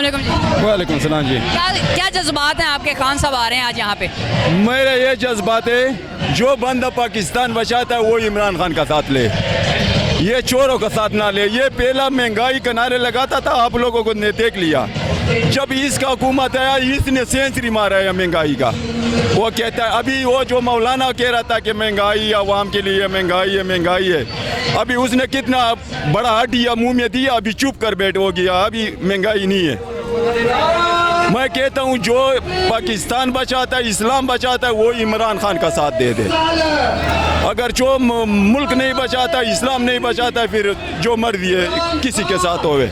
वालेकुम जी। वालेकुम सलाम जी। क्या जज्बात हैं आपके? खान साहब आ रहे हैं आज यहाँ पे। मेरा ये जज्बात है, जो बंदा पाकिस्तान बचाता है वो इमरान खान का साथ ले, ये चोरों का साथ ना ले। ये पहला महंगाई का नारे लगाता था, आप लोगों को ने देख लिया। जब इसका हुकूमत आया, इसने सेंचुरी मारा है महंगाई का। वो कहता है, अभी वो जो मौलाना कह रहा था कि महंगाई आवाम के लिए महंगाई है, महंगाई है, अभी उसने कितना बड़ा हड्डिया मुंह में दिया, अभी चुप कर बैठ हो गया, अभी महंगाई नहीं है। मैं कहता हूँ जो पाकिस्तान बचाता है, इस्लाम बचाता है, वो इमरान खान का साथ दे दे। अगर जो मुल्क नहीं बचाता, इस्लाम नहीं बचाता, फिर जो मर्जी है किसी के साथ होवे।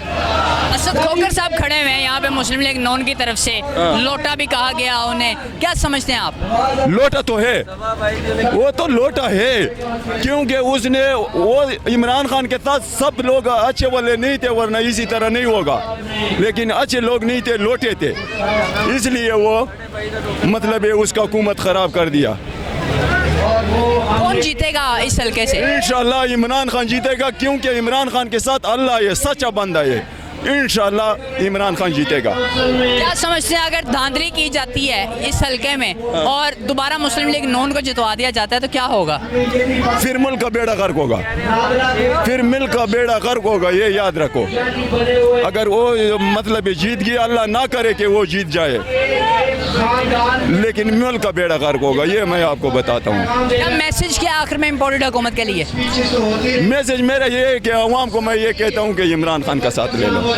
असद खोकर साहब खड़े हुए हैं यहाँ पे मुस्लिम लीग नून की तरफ से, लोटा भी कहा गया उन्हें, क्या समझते हैं आप? लोटा तो है, वो तो लोटा है, क्योंकि उसने वो इमरान खान के साथ सब लोग अच्छे वाले नहीं थे, वरना इसी तरह नहीं होगा। लेकिन अच्छे लोग नहीं थे, लोटे थे, इसलिए वो मतलब है उसका हुकूमत खराब कर दिया। कौन जीतेगा इस हल्के से? इंशाल्लाह इमरान खान जीतेगा, क्योंकि इमरान खान के साथ अल्लाह है, सच्चा बंदा है। इंशाल्लाह इमरान खान जीतेगा। क्या समझते हैं अगर धांधली की जाती है इस हल्के में और दोबारा मुस्लिम लीग नून को जितवा दिया जाता है तो क्या होगा? फिर मुल्क का बेड़ा गर्क होगा, फिर मुल्क का बेड़ा गर्क होगा, ये याद रखो। अगर वो मतलब जीत गया, अल्लाह ना करे कि वो जीत जाए, लेकिन मुल्क का बेड़ा गर्क होगा, ये मैं आपको बताता हूँ। क्या मैसेज क्या आखिर में इम्पोर्टेड हुकूमत के लिए? मैसेज मेरा ये है कि अवाम को मैं ये कहता हूँ कि इमरान खान का साथ ले लो,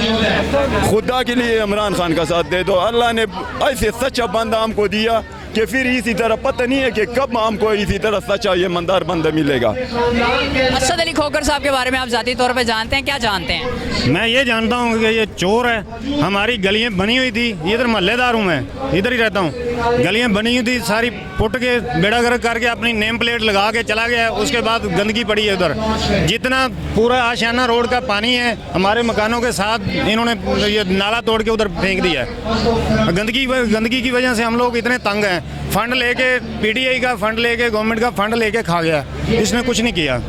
खुदा के लिए इमरान खान का साथ दे दो। अल्लाह ने ऐसे सच्चा बंदा हमको दिया कि फिर इसी तरह पता नहीं है कि कब हमको इसी तरह सच्चा ईमानदार बंदा मिलेगा। असद अली खोकर साहब के बारे में आप जाती तौर पे जानते हैं? क्या जानते हैं? मैं ये जानता हूँ कि ये चोर है। हमारी गलियाँ बनी हुई थी, इधर महल्लेदार हूँ मैं, इधर ही रहता हूँ। गलियाँ बनी हुई थी, सारी पुट के बेड़ा गर्क करके अपनी नेम प्लेट लगा के चला गया। उसके बाद गंदगी पड़ी है उधर, जितना पूरा आशियाना रोड का पानी है हमारे मकानों के साथ इन्होंने ये नाला तोड़ के उधर फेंक दिया है। गंदगी की वजह से हम लोग इतने तंग हैं। फंड लेके पीटीआई का फंड लेके, गवर्नमेंट का फंड लेके खा गया, इसने कुछ नहीं किया।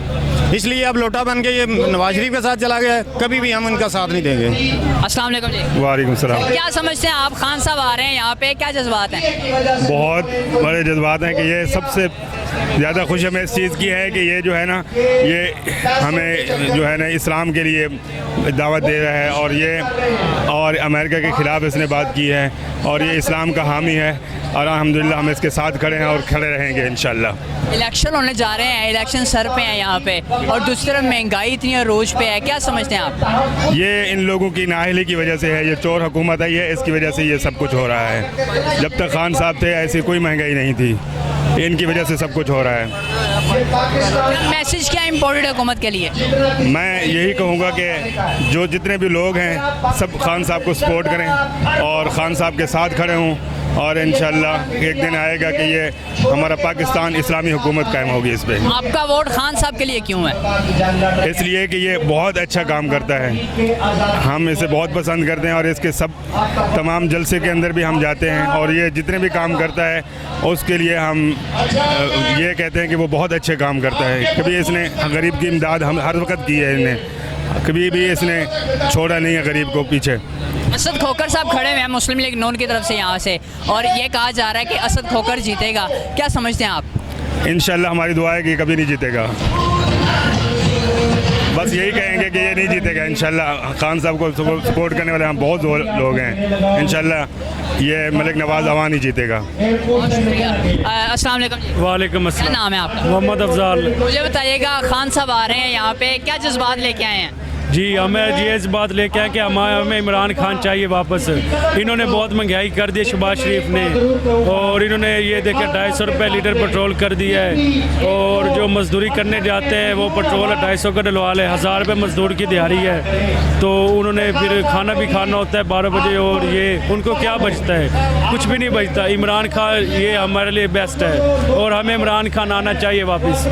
इसलिए अब लोटा बन के ये नवाज शरीफ के साथ चला गया है, कभी भी हम इनका साथ नहीं देंगे। अस्सलाम वालेकुम जी। वालेकुम सलाम। क्या समझते हैं आप? खान साहब आ रहे हैं यहाँ पे, क्या जज्बात हैं? बहुत बड़े जज्बात हैं कि ये सबसे ज़्यादा खुश हमें इस चीज़ की है कि ये जो है ना, ये हमें जो है ना इस्लाम के लिए दावत दे रहा है, और अमेरिका के ख़िलाफ़ इसने बात की है, और ये इस्लाम का हामी है, और अल्हम्दुलिल्लाह हम इसके साथ खड़े हैं और खड़े रहेंगे इंशाल्लाह। इलेक्शन होने जा रहे हैं, इलेक्शन सर पे हैं यहाँ पे, और दूसरी तरफ महंगाई इतनी अरोज पे है, क्या समझते हैं आप? ये इन लोगों की नाअहली की वजह से है, ये चोर हुकूमत है, ये इसकी वजह से ये सब कुछ हो रहा है। जब तक खान साहब थे ऐसी कोई महंगाई नहीं थी, इनकी वजह से सब कुछ हो रहा है। मैसेज क्या इम्पोर्टेड हुकूमत के लिए? मैं यही कहूँगा कि जो जितने भी लोग हैं सब खान साहब को सपोर्ट करें और खान साहब के साथ खड़े हों, और इंशाल्लाह एक दिन आएगा कि ये हमारा पाकिस्तान इस्लामी हुकूमत कायम होगी इस पर। आपका वोट खान साहब के लिए क्यों है? इसलिए कि ये बहुत अच्छा काम करता है, हम इसे बहुत पसंद करते हैं, और इसके सब तमाम जलसे के अंदर भी हम जाते हैं, और ये जितने भी काम करता है उसके लिए हम ये कहते हैं कि वो बहुत अच्छे काम करता है। कभी इसने गरीब की इमदाद हम हर वक्त की है, इन्हें कभी भी इसने छोड़ा नहीं है गरीब को पीछे। असद खोकर साहब खड़े हुए हैं मुस्लिम लीग नून की तरफ से यहाँ से, और ये कहा जा रहा है कि असद खोकर जीतेगा, क्या समझते हैं आप? इंशाल्लाह हमारी दुआ है कि कभी नहीं जीतेगा, बस यही कहेंगे कि ये नहीं जीतेगा। इंशाल्लाह खान साहब को सपोर्ट करने वाले हम बहुत लोग हैं, इंशाल्लाह ये मलिक नवाज अवान ही जीतेगा। अस्सलाम वालेकुम जी। वालेकुम क्या अस्सलाम। नाम है आपका? मोहम्मद अफजाल। मुझे बताइएगा, खान साहब आ रहे हैं यहाँ पे, क्या जज्बात लेके आए हैं? जी, हमें ये इस बात लेके आए कि हमें इमरान खान चाहिए वापस। इन्होंने बहुत महंगाई कर दी शहबाज शरीफ ने, और इन्होंने ये देखे 250 रुपये लीटर पेट्रोल कर दिया है, और जो मजदूरी करने जाते हैं वो पेट्रोल 250 का डलवा ले, 1000 रुपये मजदूर की दिहाड़ी है, तो उन्होंने फिर खाना भी खाना होता है 12 बजे, और ये उनको क्या बचता है? कुछ भी नहीं बचता। इमरान खान ये हमारे लिए बेस्ट है, और हमें इमरान खान आना चाहिए वापस।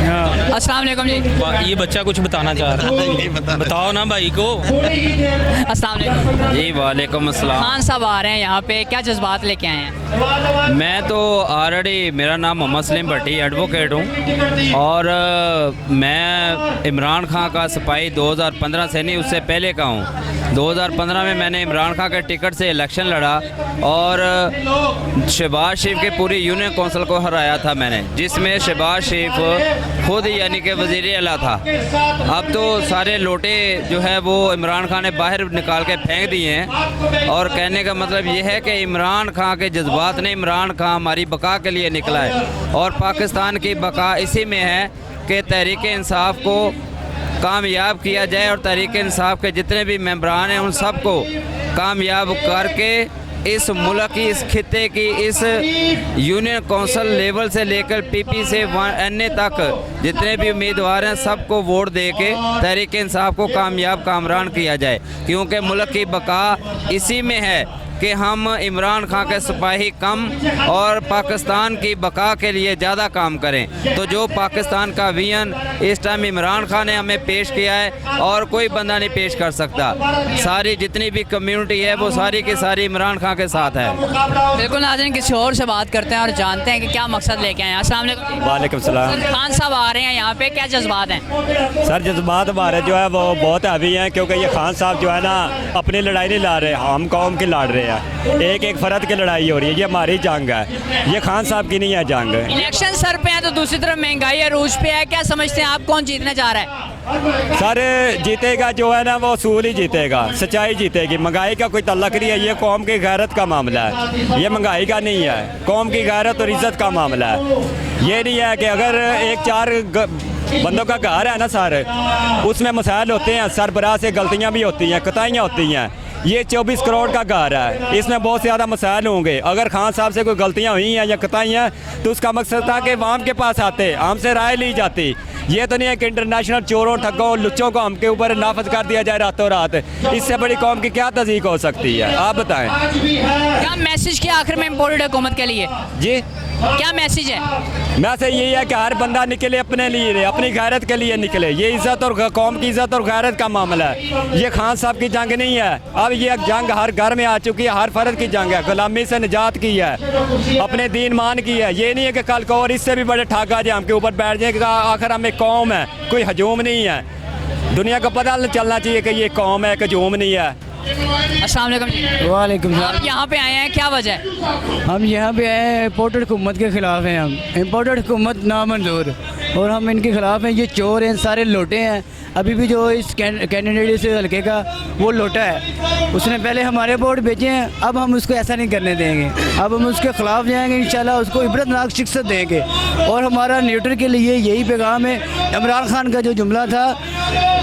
हाँ। अस्सलाम वालेकुम जी। ये बच्चा कुछ बताना चाह रहा है, बताओ ना भाई को। अस्सलाम वालेकुम जी वालेकुम अस्सलाम। खान साहब आ रहे हैं यहाँ पे, क्या जज्बात लेके आए हैं? मैं तो ऑलरेडी, मेरा नाम मोहम्मद सलीम भट्टी एडवोकेट हूँ और मैं इमरान खान का सिपाही 2015 से नहीं, उससे पहले का हूँ। 2015 में मैंने इमरान खान के टिकट से इलेक्शन लड़ा और शहबाज शरीफ के पूरी यूनियन कौंसिल को हराया था मैंने, जिसमें शहबाज शरीफ खुद यानी कि वज़ीर आला था। अब तो सारे लोटे जो है वो इमरान खान ने बाहर निकाल के फेंक दिए हैं और कहने का मतलब ये है कि इमरान खान के जज्बात ने, इमरान खान हमारी बका के लिए निकला है और पाकिस्तान की बका इसी में है कि तहरीक इंसाफ को कामयाब किया जाए और तहरीक इंसाफ के जितने भी मेंबरान हैं उन सबको कामयाब करके इस मुल्क की, इस खिते की, इस यूनियन कौंसिल लेवल से लेकर पीपी से एनए तक जितने भी उम्मीदवार हैं सबको वोट दे के तहरीक इंसाफ को कामयाब कामरान किया जाए, क्योंकि मुल्क की बका इसी में है कि हम इमरान खान के सिपाही कम और पाकिस्तान की बका के लिए ज़्यादा काम करें। तो जो पाकिस्तान का विजन इस टाइम इमरान खान ने हमें पेश किया है और कोई बंदा नहीं पेश कर सकता। सारी जितनी भी कम्युनिटी है वो सारी की सारी इमरान खान के साथ है। बिल्कुल नाज़रीन, किसी और से बात करते हैं और जानते हैं कि क्या मकसद लेके आए हैं। अस्सलाम वालेकुम। वालेकुम सलाम। खान साहब आ रहे हैं यहाँ पे, क्या जज्बात हैं? सर जज्बात हमारे जो है वो बहुत हैवी हैं, क्योंकि ये खान साहब जो है ना अपनी लड़ाई नहीं लड़ रहे, हम कौम की लड़ रहे हैं। एक एक फ़र्द की लड़ाई हो रही है, ये हमारी जंग है, ये खान साहब की नहीं है जंग। इलेक्शन सर पे है तो दूसरी तरफ महंगाई अरूज पे है, क्या समझते हैं आप कौन जीतने जा रहा है? सर जीतेगा जो है ना वो असूल ही जीतेगा, सच्चाई जीतेगी। महंगाई का कोई तल्लक नहीं है, ये कौम की गैरत का मामला है, ये महंगाई का नहीं है, कौम की गैरत और इज़्ज़त का मामला है। ये नहीं है कि अगर एक चार बंदों का घर है ना सर, उसमें मसाइल होते हैं, सरबराह से गलतियाँ भी होती हैं, कताइयाँ होती हैं। ये 24 करोड़ का घर है, इसमें बहुत ज़्यादा मसाइल होंगे। अगर खान साहब से कोई गलतियाँ हुई हैं या कताइयाँ, तो उसका मकसद था कि वाम के पास आते, हमसे राय ली जाती। ये तो नहीं है कि इंटरनेशनल चोरों, ठगों, लुच्चों को हमके ऊपर नाफज कर दिया जाए रातों रात। इससे बड़ी कौम की क्या तज़ीक हो सकती है, आप बताएं। क्या मैसेज क्या आखिर में इम्पोर्टेड हुकूमत के लिए? जी क्या मैसेज है? मैसेज यही है कि हर बंदा निकले अपने लिए, अपनी गैरत के लिए निकले। ये इज़्ज़त और कौम की इज़्ज़त और गैरत का मामला है, ये खान साहब की जंग नहीं है। अब ये जंग हर घर में आ चुकी है, हर फर्द की जंग है, गुलामी से निजात की है, अपने दीन मान की है। ये नहीं है कि कल को और इससे भी बड़े ठाका जाए हमके ऊपर बैठ जाए कि आखिर हम एक कौम है, कोई हजूम नहीं है। दुनिया को पता चलना चाहिए कि ये कौम है, एक हजूम नहीं है। अस्सलाम वालेकुम। वालेकुम सलाम। आप यहाँ पे आए हैं, क्या वजह है? हम यहाँ पे आए हैं इम्पोर्टेड हुकूमत के ख़िलाफ़ हैं। हम इम्पोर्टेड हुकूमत नामंजूर और हम इनके ख़िलाफ़ हैं। ये चोर हैं, सारे लोटे हैं। अभी भी जो इस कैंडिडेट इस हल्के का वो लोटा है, उसने पहले हमारे वोट बेचे हैं, अब हम उसको ऐसा नहीं करने देंगे। अब हम उसके ख़िलाफ़ जाएंगे, इंशाल्लाह उसको इबरतनाक शिक्षा देंगे। और हमारा न्यूट्रल के लिए यही पैगाम है। इमरान खान का जो जुमला था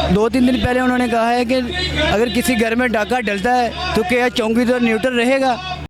2-3 दिन पहले, उन्होंने कहा है कि अगर किसी घर में डाका डलता है तो क्या चौकीदार न्यूट्रल रहेगा?